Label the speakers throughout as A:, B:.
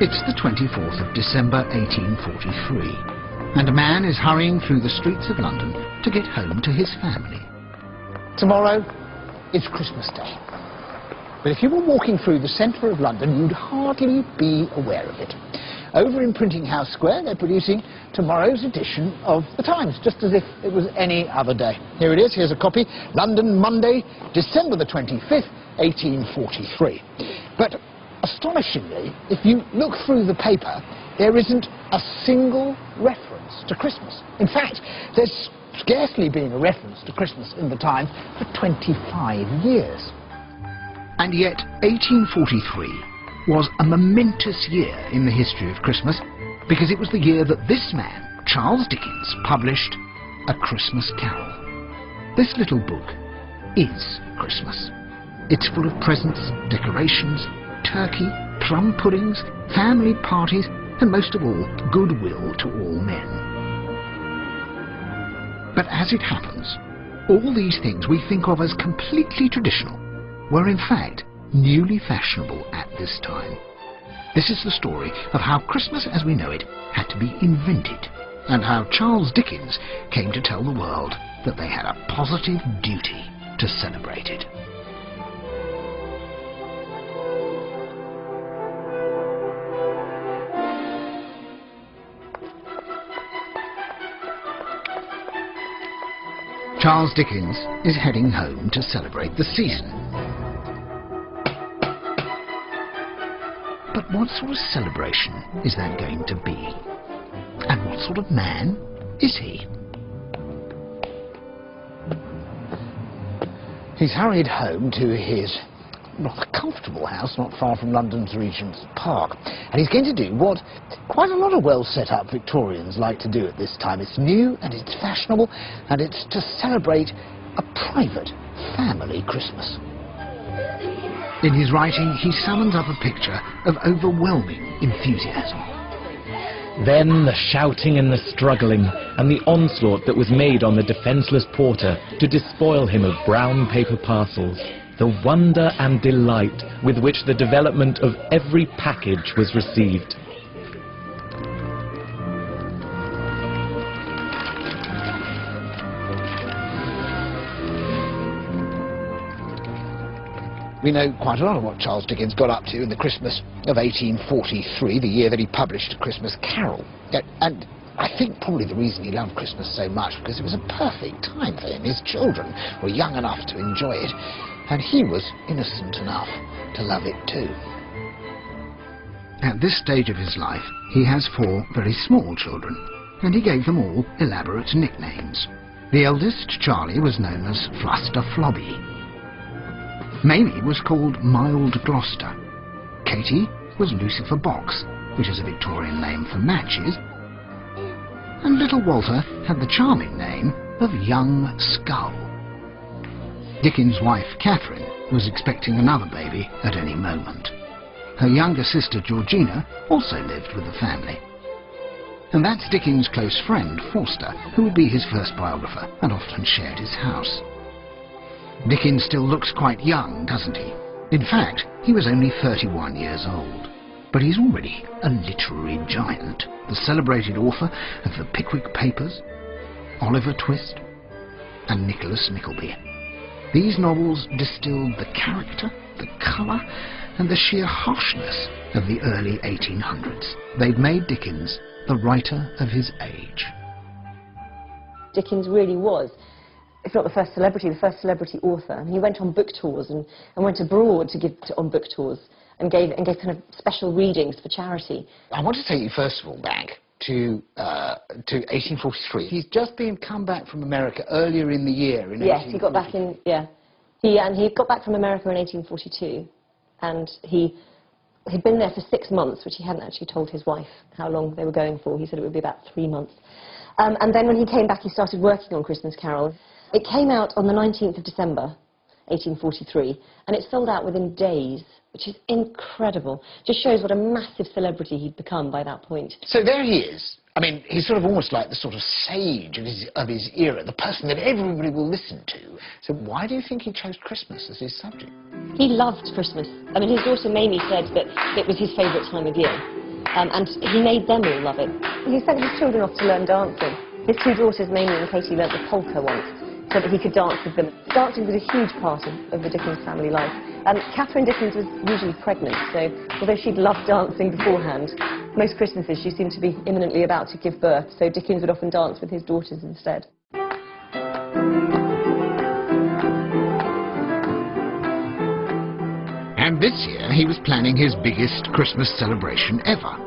A: It's the 24th of December 1843, and a man is hurrying through the streets of London to get home to his family.
B: Tomorrow is Christmas Day. But if you were walking through the centre of London, you'd hardly be aware of it. Over in Printing House Square, they're producing tomorrow's edition of The Times, just as if it was any other day. Here it is, here's a copy. London, Monday, December the 25th, 1843. But astonishingly, if you look through the paper, there isn't a single reference to Christmas. In fact, there's scarcely been a reference to Christmas in the Times for 25 years.
A: And yet, 1843 was a momentous year in the history of Christmas, because it was the year that this man, Charles Dickens, published A Christmas Carol. This little book is Christmas. It's full of presents, decorations, turkey, plum puddings, family parties, and most of all, goodwill to all men. But as it happens, all these things we think of as completely traditional were in fact newly fashionable at this time. This is the story of how Christmas as we know it had to be invented, and how Charles Dickens came to tell the world that they had a positive duty to celebrate it. Charles Dickens is heading home to celebrate the season. But what sort of celebration is that going to be? And what sort of man is he?
B: He's hurried home to his rather comfortable house not far from London's Regent's Park. And he's going to do what quite a lot of well-set-up Victorians like to do at this time. It's new and it's fashionable, and it's to celebrate a private family Christmas.
A: In his writing, he summons up a picture of overwhelming enthusiasm.
C: Then the shouting and the struggling, and the onslaught that was made on the defenceless porter to despoil him of brown paper parcels. The wonder and delight with which the development of every package was received.
B: We know quite a lot of what Charles Dickens got up to in the Christmas of 1843, the year that he published A Christmas Carol. And I think probably the reason he loved Christmas so much, because it was a perfect time for him. His children were young enough to enjoy it, and he was innocent enough to love it too.
A: At this stage of his life, he has 4 very small children, and he gave them all elaborate nicknames. The eldest, Charlie, was known as Fluster Flobby. Mamie was called Mild Gloucester. Katie was Lucifer Box, which is a Victorian name for matches. And little Walter had the charming name of Young Skull. Dickens' wife, Catherine, was expecting another baby at any moment. Her younger sister, Georgina, also lived with the family. And that's Dickens' close friend, Forster, who would be his first biographer and often shared his house. Dickens still looks quite young, doesn't he? In fact, he was only 31 years old. But he's already a literary giant, the celebrated author of the Pickwick Papers, Oliver Twist, and Nicholas Nickleby. These novels distilled the character, the colour, and the sheer harshness of the early 1800s. They'd made Dickens the writer of his age.
D: Dickens really was, if not the first celebrity author. And he went on book tours and went abroad to give on book tours and gave kind of special readings for charity.
B: I want to take you first of all back to 1843. He's just come back from America earlier in the year.
D: Yes, he got back in, yeah. He got back from America in 1842, and he'd been there for 6 months, which he hadn't actually told his wife how long they were going for. He said it would be about 3 months. And then when he came back, he started working on Christmas Carol. It came out on the 19th of December, 1843, and it sold out within days, which is incredible. Just shows what a massive celebrity he'd become by that point.
B: So there he is. I mean, he's sort of almost like the sort of sage of his era, the person that everybody will listen to. So why do you think he chose Christmas as his subject?
D: He loved Christmas. I mean, his daughter Mamie said that it was his favourite time of year. and he made them all love it. He sent his children off to learn dancing. His two daughters, Mamie and Katie, learnt the polka once, so that he could dance with them. Dancing was a huge part of the Dickens family life. Catherine Dickens was usually pregnant, so although she'd loved dancing beforehand, most Christmases she seemed to be imminently about to give birth, so Dickens would often dance with his daughters instead.
A: And this year he was planning his biggest Christmas celebration ever.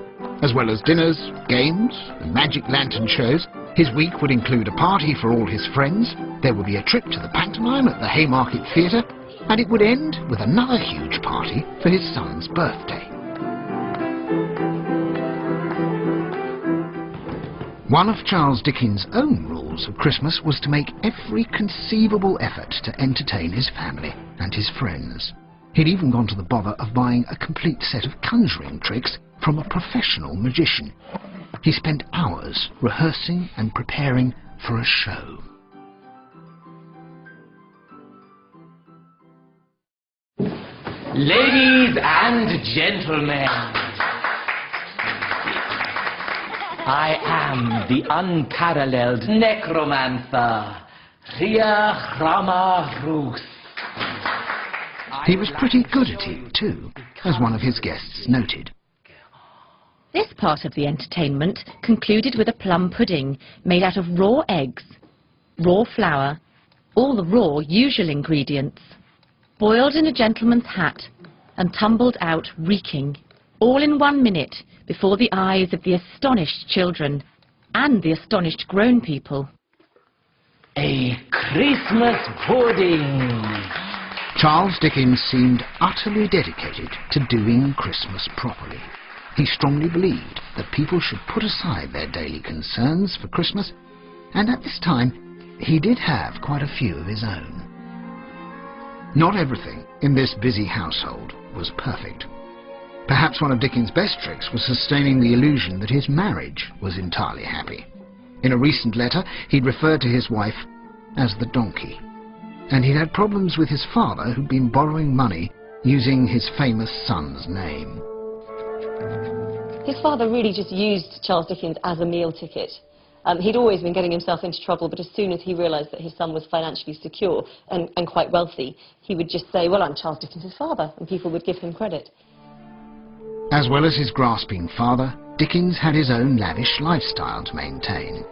A: As well as dinners, games, and magic lantern shows, his week would include a party for all his friends, there would be a trip to the pantomime at the Haymarket Theatre, and it would end with another huge party for his son's birthday. One of Charles Dickens' own rules of Christmas was to make every conceivable effort to entertain his family and his friends. He'd even gone to the bother of buying a complete set of conjuring tricks from a professional magician. He spent hours rehearsing and preparing for a show.
C: Ladies and gentlemen, I am the unparalleled necromancer, Rhys.
A: He was pretty good at it too, as one of his guests noted.
E: This part of the entertainment concluded with a plum pudding made out of raw eggs, raw flour, all the raw usual ingredients, boiled in a gentleman's hat and tumbled out reeking, all in 1 minute before the eyes of the astonished children and the astonished grown people.
C: A Christmas pudding!
A: Charles Dickens seemed utterly dedicated to doing Christmas properly. He strongly believed that people should put aside their daily concerns for Christmas, and at this time he did have quite a few of his own. Not everything in this busy household was perfect. Perhaps one of Dickens' best tricks was sustaining the illusion that his marriage was entirely happy. In a recent letter, he'd referred to his wife as the donkey, and he'd had problems with his father, who'd been borrowing money using his famous son's name.
D: His father really just used Charles Dickens as a meal ticket. He'd always been getting himself into trouble, but as soon as he realised that his son was financially secure and quite wealthy, he would just say, well, I'm Charles Dickens' father, and people would give him credit.
A: As well as his grasping father, Dickens had his own lavish lifestyle to maintain.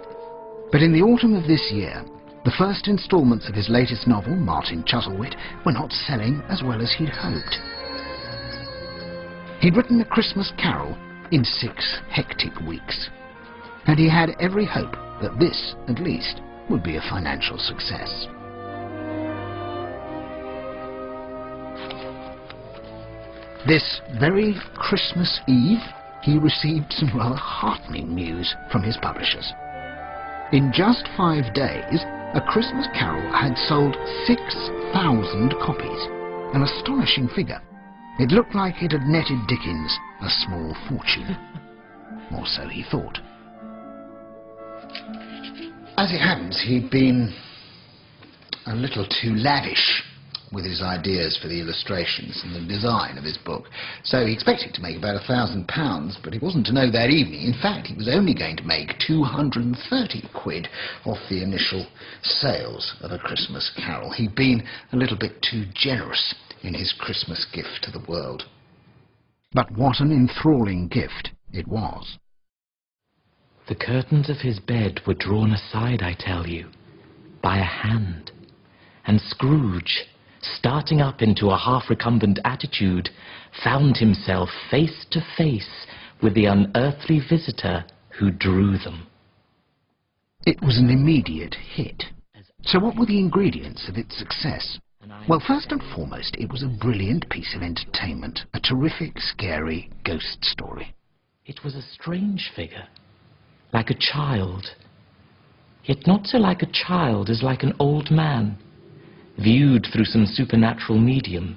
A: But in the autumn of this year, the first instalments of his latest novel, Martin Chuzzlewit, were not selling as well as he'd hoped. He'd written A Christmas Carol in 6 hectic weeks, and he had every hope that this, at least, would be a financial success. This very Christmas Eve, he received some rather heartening news from his publishers. In just 5 days, A Christmas Carol had sold 6,000 copies, an astonishing figure. It looked like it had netted Dickens a small fortune. Or so he thought. As it happens, he'd been a little too lavish with his ideas for the illustrations and the design of his book. So he expected to make about £1,000, but he wasn't to know that evening. In fact, he was only going to make 230 quid off the initial sales of A Christmas Carol. He'd been a little bit too generous in his Christmas gift to the world. But what an enthralling gift it was.
C: The curtains of his bed were drawn aside, I tell you, by a hand, and Scrooge, starting up into a half-recumbent attitude, found himself face to face with the unearthly visitor who drew them.
A: It was an immediate hit. So what were the ingredients of its success? Well, first and foremost, it was a brilliant piece of entertainment, a terrific, scary ghost story.
C: It was a strange figure, like a child, yet not so like a child as like an old man, viewed through some supernatural medium.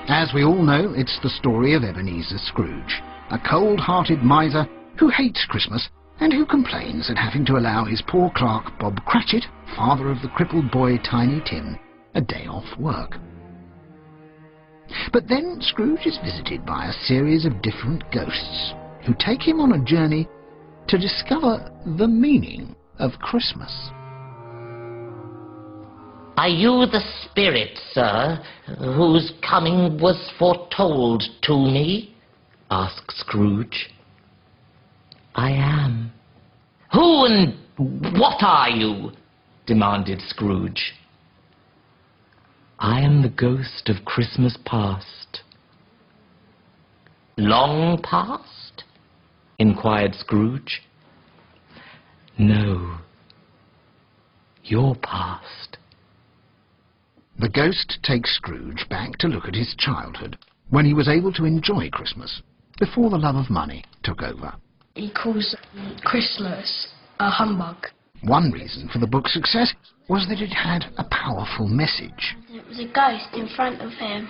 A: As we all know, it's the story of Ebenezer Scrooge, a cold-hearted miser who hates Christmas and who complains at having to allow his poor clerk, Bob Cratchit, father of the crippled boy Tiny Tim, a day off work. But then Scrooge is visited by a series of different ghosts who take him on a journey to discover the meaning of Christmas.
F: Are you the spirit, sir, whose coming was foretold to me?
C: asked Scrooge. I am,
F: Who and what are you?
C: demanded Scrooge. I am the ghost of Christmas past.
F: Long past?
C: Inquired Scrooge. No, your past.
A: The ghost takes Scrooge back to look at his childhood, when he was able to enjoy Christmas, before the love of money took over.
G: He calls Christmas a humbug.
A: One reason for the book's success was that it had a powerful message.
G: There was a ghost in front of him.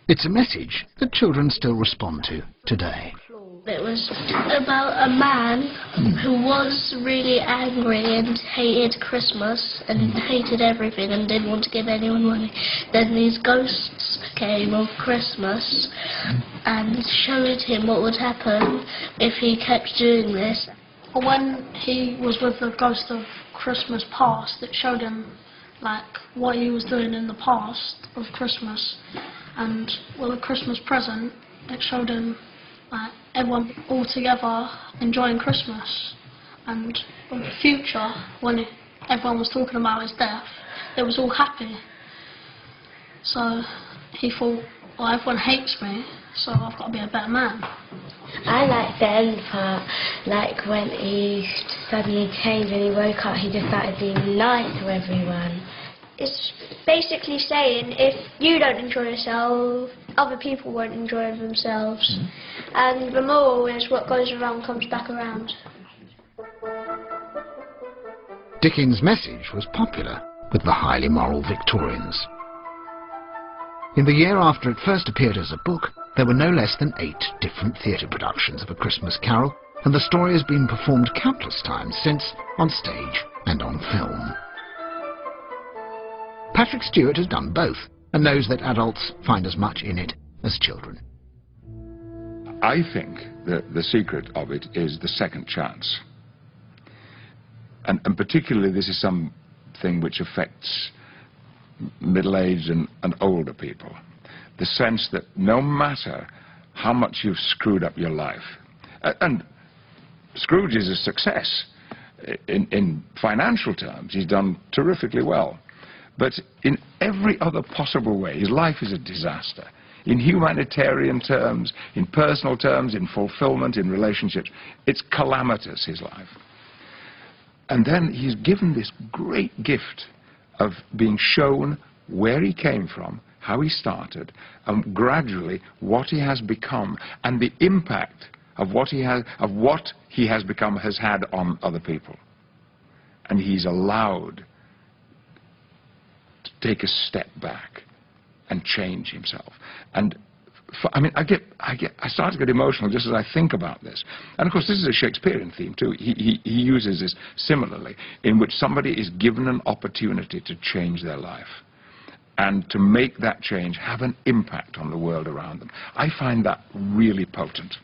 A: It's a message that children still respond to today.
G: It was about a man who was really angry and hated Christmas and hated everything and didn't want to give anyone money. Then these ghosts came of Christmas and showed him what would happen if he kept doing this.
H: When he was with the ghost of Christmas past, it showed him like what he was doing in the past of Christmas, and with a Christmas present, it showed him like everyone all together enjoying Christmas, and in the future, when everyone was talking about his death, they was all happy. So he thought, well, everyone hates me, so I've got to be a better man.
G: I like the end part, like when he suddenly changed and he woke up, he just started being nice to everyone.
I: It's basically saying if you don't enjoy yourself, other people won't enjoy themselves. And the moral is what goes around comes back around.
A: Dickens' message was popular with the highly moral Victorians. In the year after it first appeared as a book, there were no less than 8 different theatre productions of A Christmas Carol, and the story has been performed countless times since, on stage and on film. Patrick Stewart has done both, and knows that adults find as much in it as children.
J: I think that the secret of it is the second chance. And particularly this is something which affects middle-aged and older people. The sense that no matter how much you've screwed up your life, and Scrooge is a success in financial terms, he's done terrifically well, but in every other possible way, his life is a disaster. In humanitarian terms, in personal terms, in fulfillment, in relationships, it's calamitous, his life. And then he's given this great gift of being shown where he came from, how he started, and gradually what he has become, and the impact of what he has become has had on other people. And he's allowed to take a step back and change himself. And I start to get emotional just as I think about this. And of course this is a Shakespearean theme too. He uses this similarly, in which somebody is given an opportunity to change their life and to make that change have an impact on the world around them. I find that really potent.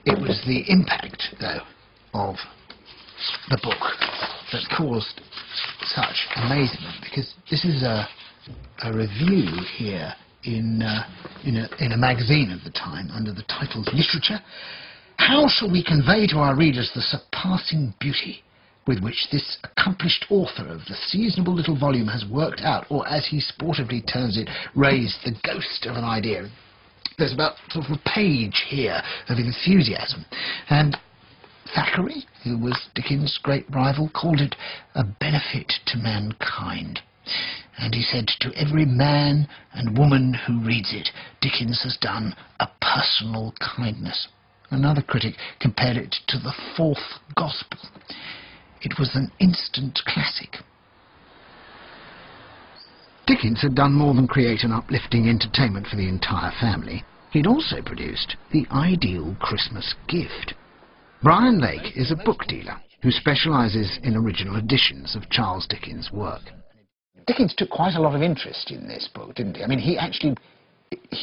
A: It was the impact, though, of the book that caused such amazement, because this is a review here in a magazine of the time under the title Literature. How shall we convey to our readers the surpassing beauty with which this accomplished author of the seasonable little volume has worked out, or as he sportively terms it, raised the ghost of an idea? There's about sort of a page here of enthusiasm, and Thackeray, who was Dickens' great rival, called it a benefit to mankind. And he said, to every man and woman who reads it, Dickens has done a personal kindness. Another critic compared it to the fourth gospel. It was an instant classic. Dickens had done more than create an uplifting entertainment for the entire family. He'd also produced the ideal Christmas gift. Brian Lake is a book dealer who specialises in original editions of Charles Dickens' work.
B: Dickens took quite a lot of interest in this book, didn't he? I mean, he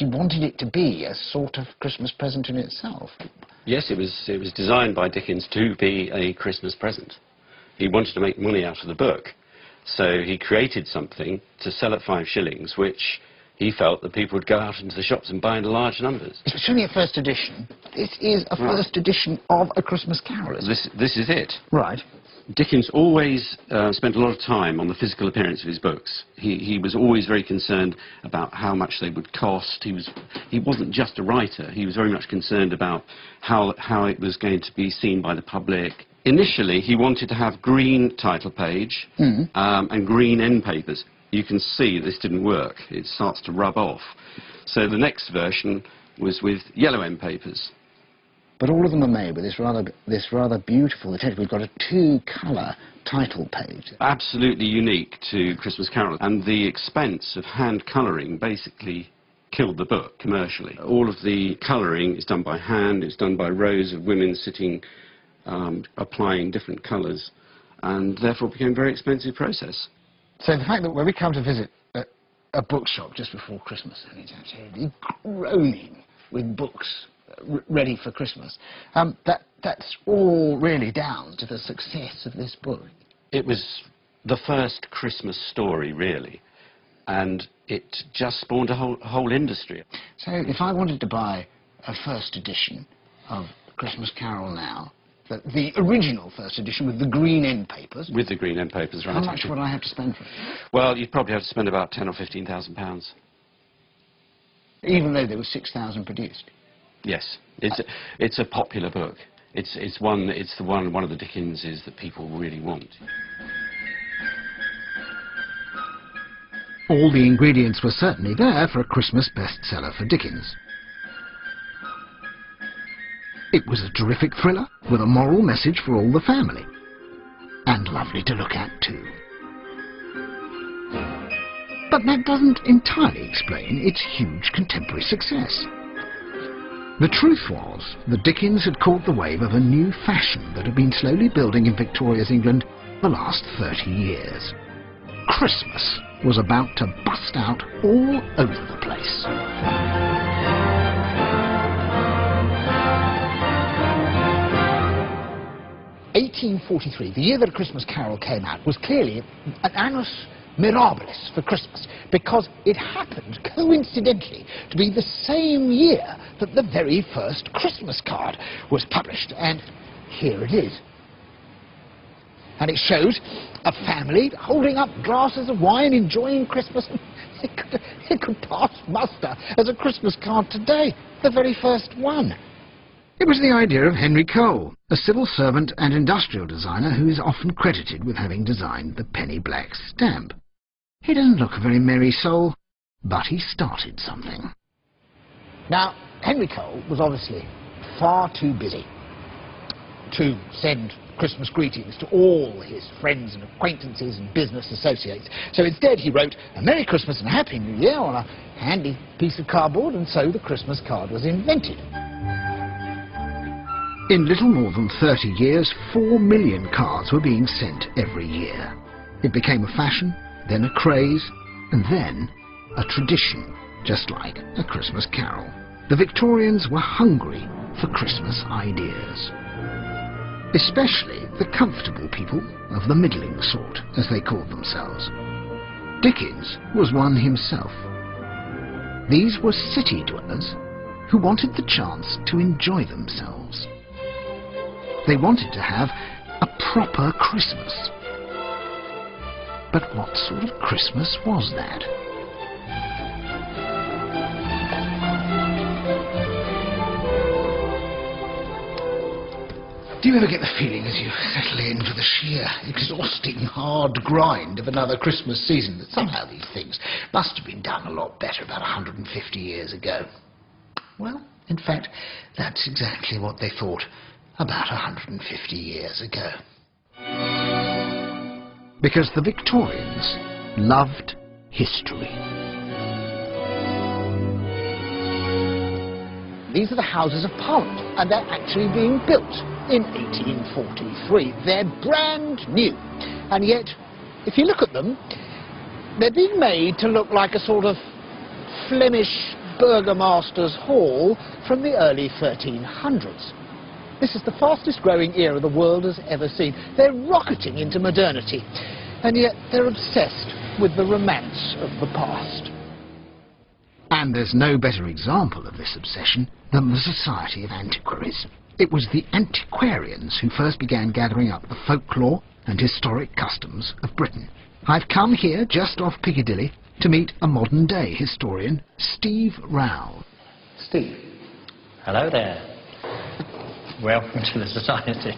B: wanted it to be a sort of Christmas present in itself.
K: Yes, it was designed by Dickens to be a Christmas present. He wanted to make money out of the book, so he created something to sell at 5 shillings, which he felt that people would go out into the shops and buy in large numbers.
B: It's only a first edition. This is a first edition of A Christmas Carol.
K: This is it.
B: Right.
K: Dickens always spent a lot of time on the physical appearance of his books. He was always very concerned about how much they would cost. He wasn't just a writer. He was very much concerned about how it was going to be seen by the public. Initially, he wanted to have green title page and green end papers. You can see this didn't work. It starts to rub off. So the next version was with yellow end papers.
B: But all of them are made with this rather beautiful attention. We've got a 2-colour title page.
K: Absolutely unique to Christmas Carol. And the expense of hand colouring basically killed the book commercially. All of the colouring is done by hand. It's done by rows of women sitting, applying different colours, and therefore became a very expensive process.
B: So the fact that when we come to visit a bookshop just before Christmas, and it's absolutely groaning with books ready for Christmas, that's all really down to the success of this book.
K: It was the first Christmas story, really, and it just spawned a whole industry.
B: So if I wanted to buy a first edition of Christmas Carol now, the original first edition with the green end papers...
K: With the green end papers, right.
B: How much would I have to spend for it?
K: Well, you'd probably have to spend about £10,000 or £15,000.
B: Even though there were 6,000 produced?
K: Yes, it's a popular book. It's one of the Dickenses that people really want.
A: All the ingredients were certainly there for a Christmas bestseller for Dickens. It was a terrific thriller with a moral message for all the family. And lovely to look at too. But that doesn't entirely explain its huge contemporary success. The truth was that Dickens had caught the wave of a new fashion that had been slowly building in Victoria's England the last 30 years. Christmas was about to bust out all over the place.
B: 1843, the year that A Christmas Carol came out, was clearly an annus mirabilis for Christmas, because it happened, coincidentally, to be the same year that the very first Christmas card was published. And here it is. And it shows a family holding up glasses of wine, enjoying Christmas. It could pass muster as a Christmas card today, the very first one.
A: It was the idea of Henry Cole, a civil servant and industrial designer who is often credited with having designed the penny black stamp. He doesn't look a very merry soul, but he started something.
B: Now, Henry Cole was obviously far too busy to send Christmas greetings to all his friends and acquaintances and business associates. So instead he wrote a Merry Christmas and a Happy New Year on a handy piece of cardboard, and so the Christmas card was invented.
A: In little more than 30 years, 4 million cards were being sent every year. It became a fashion, then a craze, and then a tradition, just like A Christmas Carol. The Victorians were hungry for Christmas ideas. Especially the comfortable people of the middling sort, as they called themselves. Dickens was one himself. These were city dwellers who wanted the chance to enjoy themselves. They wanted to have a proper Christmas. But what sort of Christmas was that?
B: Do you ever get the feeling as you settle in for the sheer, exhausting, hard grind of another Christmas season that somehow these things must have been done a lot better about 150 years ago? Well, in fact, that's exactly what they thought about 150 years ago.
A: Because the Victorians loved history.
B: These are the Houses of Parliament, and they're actually being built in 1843. They're brand new, and yet, if you look at them, They're being made to look like a sort of Flemish burgomaster's hall from the early 1300s. This is the fastest growing era the world has ever seen. They're rocketing into modernity, and yet they're obsessed with the romance of the past.
A: And there's no better example of this obsession than the Society of Antiquaries. It was the antiquarians who first began gathering up the folklore and historic customs of Britain. I've come here, just off Piccadilly, to meet a modern-day historian, Steve Rowell.
L: Steve. Hello there. Welcome to the Society.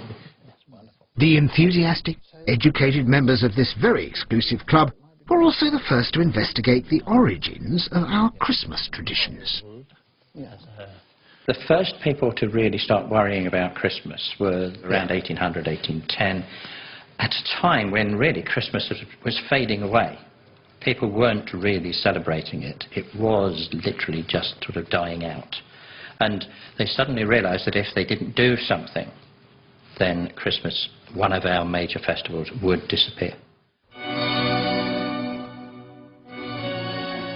A: The enthusiastic, educated members of this very exclusive club were also the first to investigate the origins of our Christmas traditions.
L: The first people to really start worrying about Christmas were around 1800, 1810, at a time when really Christmas was fading away. People weren't really celebrating it. It was literally just sort of dying out. And they suddenly realized that if they didn't do something, then Christmas, one of our major festivals, would disappear.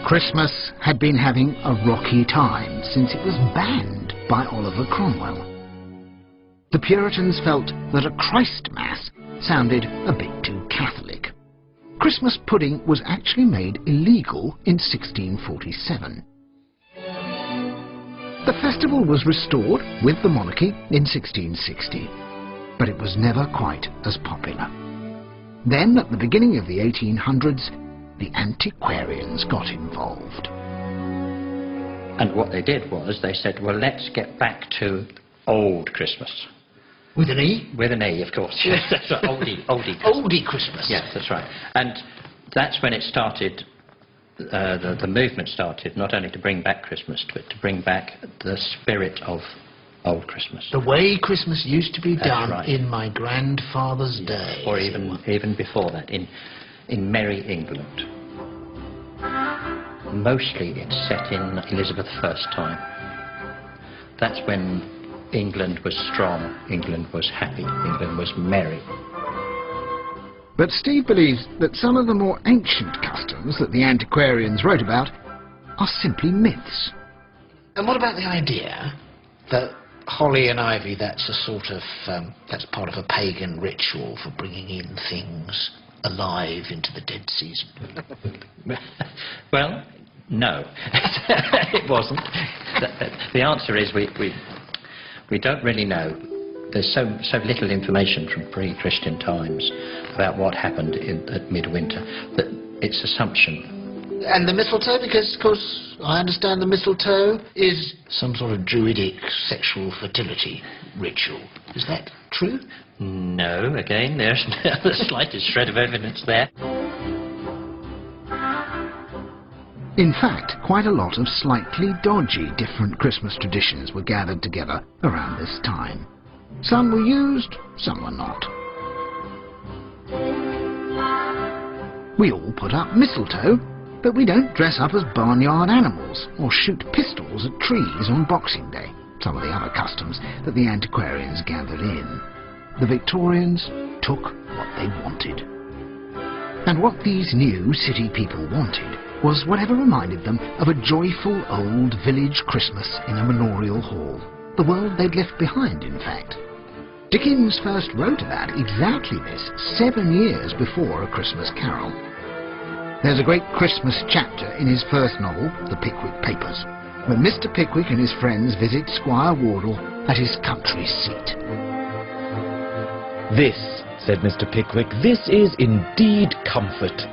A: Christmas had been having a rocky time since it was banned by Oliver Cromwell. The Puritans felt that a Christ Mass sounded a bit too Catholic. Christmas pudding was actually made illegal in 1647. The festival was restored with the monarchy in 1660, but it was never quite as popular. Then, at the beginning of the 1800s, the antiquarians got involved.
L: And what they did was they said, well, let's get back to old Christmas.
A: With an E?
L: With an E, of course. Yes, that's right. Oldie Christmas.
A: Oldie Christmas.
L: Yes, that's right. And that's when it started, the movement started, not only to bring back Christmas, but to bring back the spirit of old Christmas.
A: The way Christmas used to be
L: That's
A: done
L: right.
A: in my grandfather's day.
L: Or even before that, in Merry England. Mostly it's set in Elizabeth I's time. That's when England was strong, England was happy, England was merry.
A: But Steve believes that some of the more ancient customs that the antiquarians wrote about are simply myths.
B: And what about the idea that holly and ivy, that's a sort of, that's part of a pagan ritual for bringing in things alive into the dead season?
L: Well, no, it wasn't. The answer is we don't really know. There's so little information from pre-Christian times about what happened at midwinter that it's assumption.
B: And the mistletoe, because of course I understand the mistletoe is some sort of druidic sexual fertility ritual. Is that true?
L: No, again, there's not the slightest shred of evidence there.
A: In fact, quite a lot of slightly dodgy different Christmas traditions were gathered together around this time. Some were used, some were not. We all put up mistletoe, but we don't dress up as barnyard animals or shoot pistols at trees on Boxing Day, some of the other customs that the antiquarians gathered in. The Victorians took what they wanted. And what these new city people wanted was whatever reminded them of a joyful old village Christmas in a manorial hall. The world they'd left behind, in fact. Dickens first wrote about exactly this 7 years before A Christmas Carol. There's a great Christmas chapter in his first novel, The Pickwick Papers, when Mr. Pickwick and his friends visit Squire Wardle at his country seat.
C: "This," said Mr. Pickwick, "this is indeed comfort."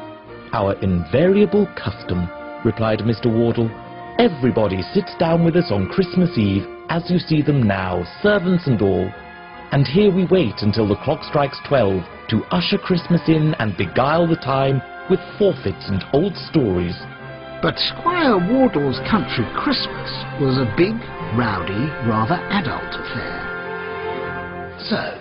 C: "Our invariable custom," replied Mr. Wardle. "Everybody sits down with us on Christmas Eve, as you see them now, servants and all. And here we wait until the clock strikes 12 to usher Christmas in and beguile the time with forfeits and old stories."
A: But Squire Wardle's country Christmas was a big, rowdy, rather adult affair. So,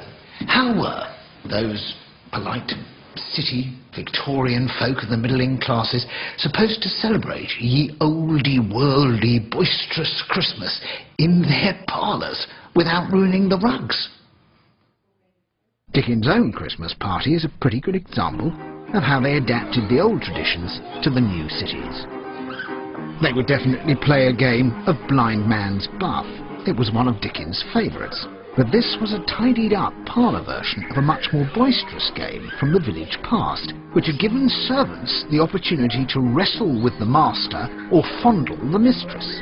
A: how were those polite city Victorian folk of the middling classes supposed to celebrate ye oldy, worldy, boisterous Christmas in their parlours without ruining the rugs? Dickens' own Christmas party is a pretty good example of how they adapted the old traditions to the new cities. They would definitely play a game of blind man's buff. It was one of Dickens' favourites. But this was a tidied-up parlour version of a much more boisterous game from the village past, which had given servants the opportunity to wrestle with the master or fondle the mistress.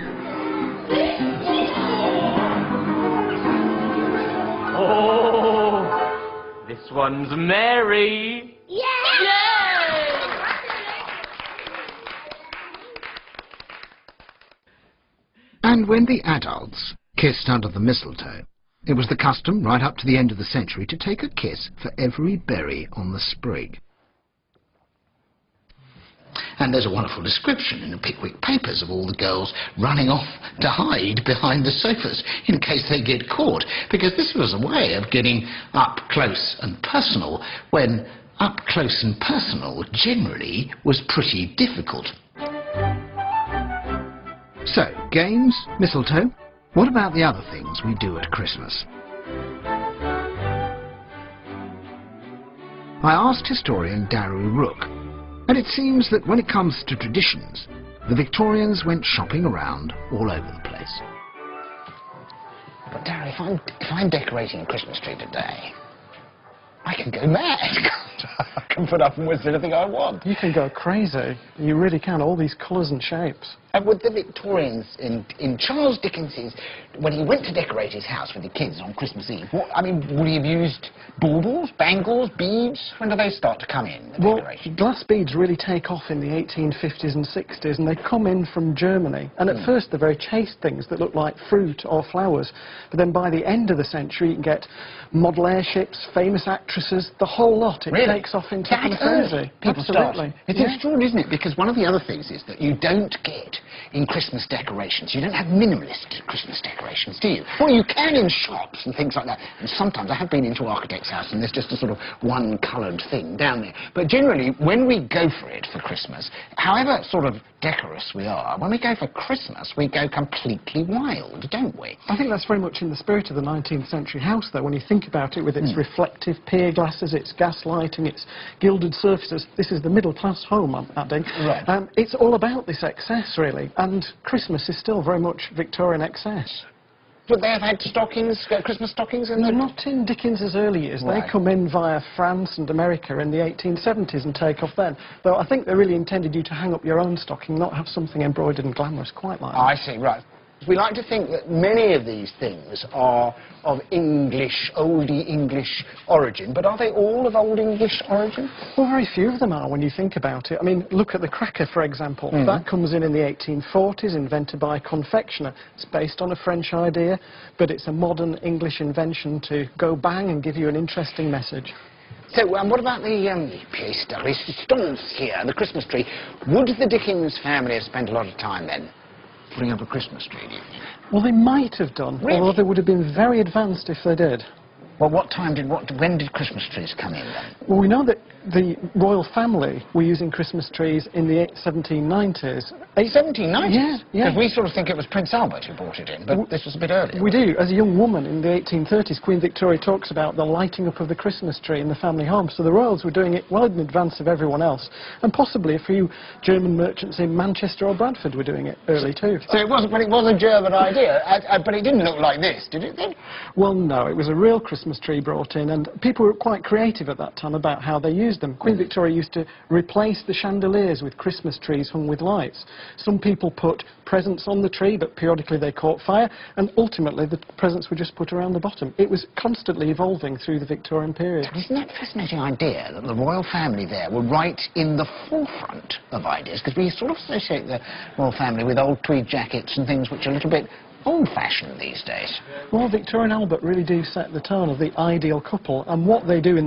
M: Oh, this one's Mary.
I: Yeah!
A: And when the adults kissed under the mistletoe, it was the custom right up to the end of the century to take a kiss for every berry on the sprig.
B: And there's a wonderful description in the Pickwick Papers of all the girls running off to hide behind the sofas in case they get caught, because this was a way of getting up close and personal, when up close and personal generally was pretty difficult.
A: So, games, mistletoe. What about the other things we do at Christmas? I asked historian Daru Rook, and it seems that when it comes to traditions, the Victorians went shopping around all over the place.
B: But Daru, if I'm decorating a Christmas tree today, I can go mad. I can put up and with anything I want.
N: You can go crazy. You really can. All these colours and shapes.
B: And would the Victorians, in Charles Dickens's, when he went to decorate his house with the kids on Christmas Eve, would he have used baubles, bangles, beads? When do they start to come in, the decoration?
N: Glass beads really take off in the 1850s and 60s, and they come in from Germany. And at first they're very chaste things that look like fruit or flowers. But then by the end of the century, you can get model airships, famous actresses, the whole lot. It takes off into kind of crazy.
B: People start. It's extraordinary, isn't it? Because one of the other things is that you don't get in Christmas decorations. You don't have minimalist Christmas decorations, do you? Well, you can in shops and things like that. And sometimes I have been into an architect's house and there's just a sort of one-coloured thing down there. But generally, when we go for it for Christmas, however sort of decorous we are, when we go for Christmas, we go completely wild, don't we?
N: I think that's very much in the spirit of the 19th century house, though, when you think about it, with its reflective pier glasses, its gas lighting, its gilded surfaces. This is the middle-class home, I'm adding.
B: Right.
N: It's all about this excess, really, and Christmas is still very much Victorian excess.
B: Would they have had stockings, Christmas stockings in them?
N: Not in Dickens's early years.
B: Right.
N: They come in via France and America in the 1870s and take off then. Though I think they really intended you to hang up your own stocking, not have something embroidered and glamorous quite like that.
B: I see, right. We like to think that many of these things are of English, oldie English origin, but are they all of old English origin?
N: Well, very few of them are when you think about it. I mean, look at the cracker, for example. That comes in the 1840s, invented by a confectioner. It's based on a French idea, but it's a modern English invention to go bang and give you an interesting message.
B: So, what about the pièce de résistance here, the Christmas tree? Would the Dickens family have spent a lot of time then putting up a Christmas tree, do you think?
N: Well, they might have done, although they would have been very advanced if they did.
B: Well, when did Christmas trees come in then?
N: Well, we know that the royal family were using Christmas trees in the 1790s.
B: 1790s?
N: Yeah.
B: Because we sort of think it was Prince Albert who brought it in, but this was a bit earlier.
N: We do. As a young woman in the 1830s, Queen Victoria talks about the lighting up of the Christmas tree in the family home. So the royals were doing it well in advance of everyone else. And possibly a few German merchants in Manchester or Bradford were doing it early too.
B: So it was a German idea, but it didn't look like this, did it then?
N: Well, no. It was a real Christmas tree brought in, and people were quite creative at that time about how they used them. Queen Victoria used to replace the chandeliers with Christmas trees hung with lights. Some people put presents on the tree, but periodically they caught fire, and ultimately the presents were just put around the bottom. It was constantly evolving through the Victorian period.
B: Isn't that a fascinating idea, that the royal family there were right in the forefront of ideas? Because we sort of associate the royal family with old tweed jackets and things which are a little bit old-fashioned these days.
N: Well, Victoria and Albert really do set the tone of the ideal couple, and what they do in